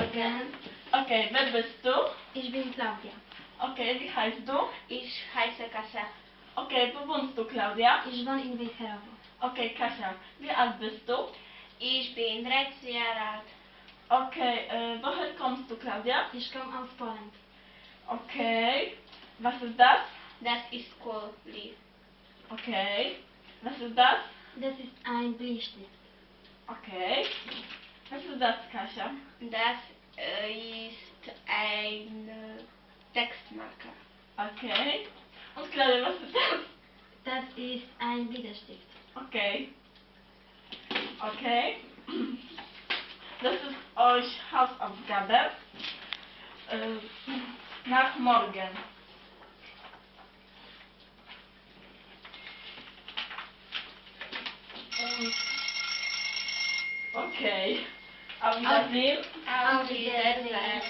Morgen. Okay, wer bist du? Ich bin Claudia. Okay, wie heißt du? Ich heiße Kasia. Okay, wo wohnst du, Claudia? Ich wohne in Wicherowo. Okay, Kasia, wie alt bist du? Ich bin 13 Jahre alt. Okay, woher kommst du, Claudia? Ich komme aus Polen. Okay, was ist das? Das ist Kohlbrief. Okay, was ist das? Das ist ein Bleistift. Okay, was ist das, Kasia? Das ist ein Textmarker. Okay, und Claudia, was ist das? Das ist ein Bleistift. Okay, okay, das ist euch Hausaufgabe nach morgen. Okay, auf Wiedersehen. Auf Wiedersehen.